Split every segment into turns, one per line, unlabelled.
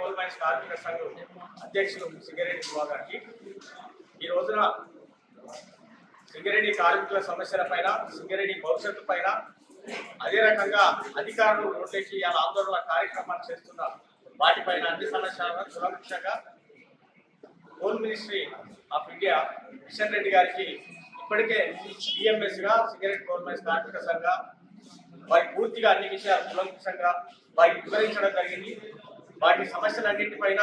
Coal mines కార్మిక సంఘం అధ్యక్షులు సింగరేణి శివ గారికి ఈ రోజున సింగరేణి కార్మికుల సమస్యల పైన, సింగరేణి భవిష్యత్తు పైన, అదే రకంగా అధికారులు రోడ్లెక్కి ఆందోళన కార్యక్రమాలు చేస్తున్న వాటిపైన అన్ని సమస్యలను సులభంగా coal ministry of India Kishan Reddy గారికి ఇప్పటికే డిఎంఎస్గా సింగరేణి కోల్ మైన్స్ కార్మిక సంఘ వారికి పూర్తిగా అన్ని విషయాలు సులభంగా వారికి వివరించడం జరిగింది. వాటి సమస్యలన్నింటిపైన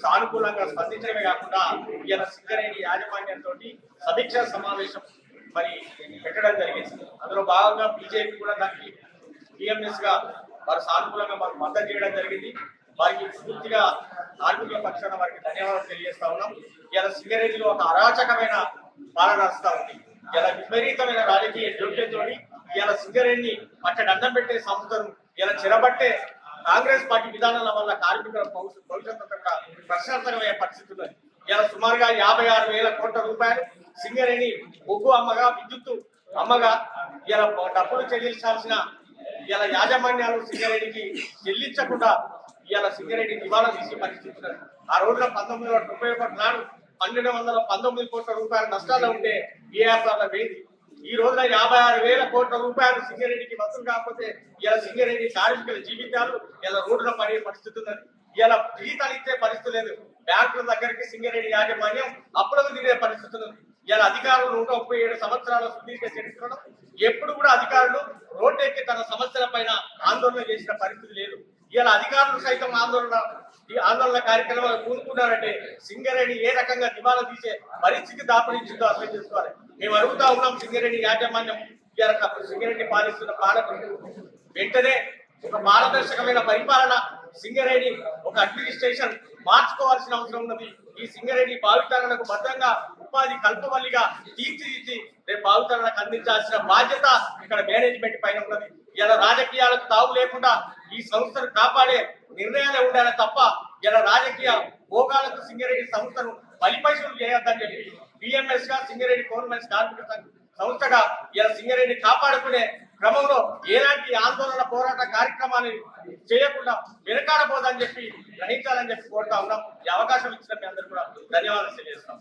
సానుకూలంగా స్పందించడమే కాకుండా ఇలా సింగరేణి యాజమాన్యంతో సమీక్షా సమావేశం మరి పెట్టడం జరిగింది. అందులో భాగంగా బీజేపీ కూడా దానికి టీఎంఎస్గా వారు సానుకూలంగా మాకు మద్దతు చేయడం జరిగింది. వారికి పూర్తిగా కార్మికుల పక్షాన వారికి ధన్యవాదాలు తెలియజేస్తా ఉన్నాం. ఇలా సింగరేణిలో ఒక అరాచకమైన పాలన నడుస్తూ ఉంది. ఇలా విపరీతమైన రాజకీయ జోక్యంతో ఇలా సింగరేణిని అక్కడ అన్నం పెట్టే సంస్థను ఇలా చెరబట్టే కాంగ్రెస్ పార్టీ విధానాల వల్ల కార్మికుల భవిష్యత్తు ప్రశాంతమైన పరిస్థితి ఉన్నది. ఇలా సుమారుగా 56,000 కోట్ల రూపాయలు సింగరేణి బొగ్గు అమ్మగా, విద్యుత్తు అమ్మగా ఇలా డబ్బులు చెల్లించాల్సిన ఇలా యాజమాన్యాలు సింగరేణికి చెల్లించకుండా ఇలా సింగరేణి దివాలా తీసే పరిస్థితి ఉన్నది. ఆ రోజున 1991 నాడు 1,219 కోట్ల రూపాయల నష్టాలు ఉంటే ఏఆర్ఆర్ల వేది ఈ రోజున 56,000 కోట్ల రూపాయలు సింగరేణికి వసూలు కాకపోతే ఇలా సింగరేణి కార్మికుల జీవితాలు ఇలా రోడ్డున పడే పరిస్థితి ఉన్నది. ఇలా జీతాలు ఇచ్చే పరిస్థితి లేదు. బ్యాంకుల దగ్గరికి సింగరేణి యాజమాన్యం అప్పులకు తినే పరిస్థితి ఉంది. ఇలా అధికారులు 137 సంవత్సరాల సుదీర్ఘ చరిత్రలో ఎప్పుడు కూడా అధికారులు రోడ్డెక్కి తన సమస్యల పైన ఆందోళన చేసిన పరిస్థితి లేదు. ఇలా అధికారులు సైతం ఆందోళన కార్యక్రమాలు కూనుకున్నారంటే సింగరేణి ఏ రకంగా దివాలా తీసే పరిస్థితి దాపరించిందో అర్థం చేసుకోవాలి. మేము అడుగుతా ఉన్నాం, సింగరేణి యాజమాన్యం సింగరేణి పాలిస్తున్న పాలకులు వెంటనే ఒక పారదర్శకమైన పరిపాలన, సింగరేణి ఒక అడ్మినిస్ట్రేషన్ మార్చుకోవాల్సిన అవసరం ఉన్నది. ఈ సింగరేణి భావితరాలకు బద్దంగా ఉపాధి కల్పవల్లిగా తీర్చిదిద్ది రేపు భావితరాలకు అందించాల్సిన బాధ్యత ఇక్కడ మేనేజ్మెంట్ పైన ఉన్నది. ఇలా రాజకీయాలకు తావు లేకుండా ఈ సంస్థను కాపాడే నిర్ణయాలే ఉండాలి తప్ప ఇలా రాజకీయ భోగాలకు సింగరేణి సంస్థను బలిపశువులు చేయొద్దని చెప్పి బిఎంఎస్ గా సింగరేణి కోల్ మైన్స్ కార్మిక సంస్థగా ఇలా సింగరేణి కాపాడుకునే క్రమంలో ఎలాంటి ఆందోళన పోరాట కార్యక్రమాలు చేయకుండా వెనకాడబోదని చెప్పి గ్రహించాలని చెప్పి కోరుతా ఉన్నాం. ఈ అవకాశం ఇచ్చిన మీ అందరూ కూడా ధన్యవాదాలు తెలియజేస్తాం.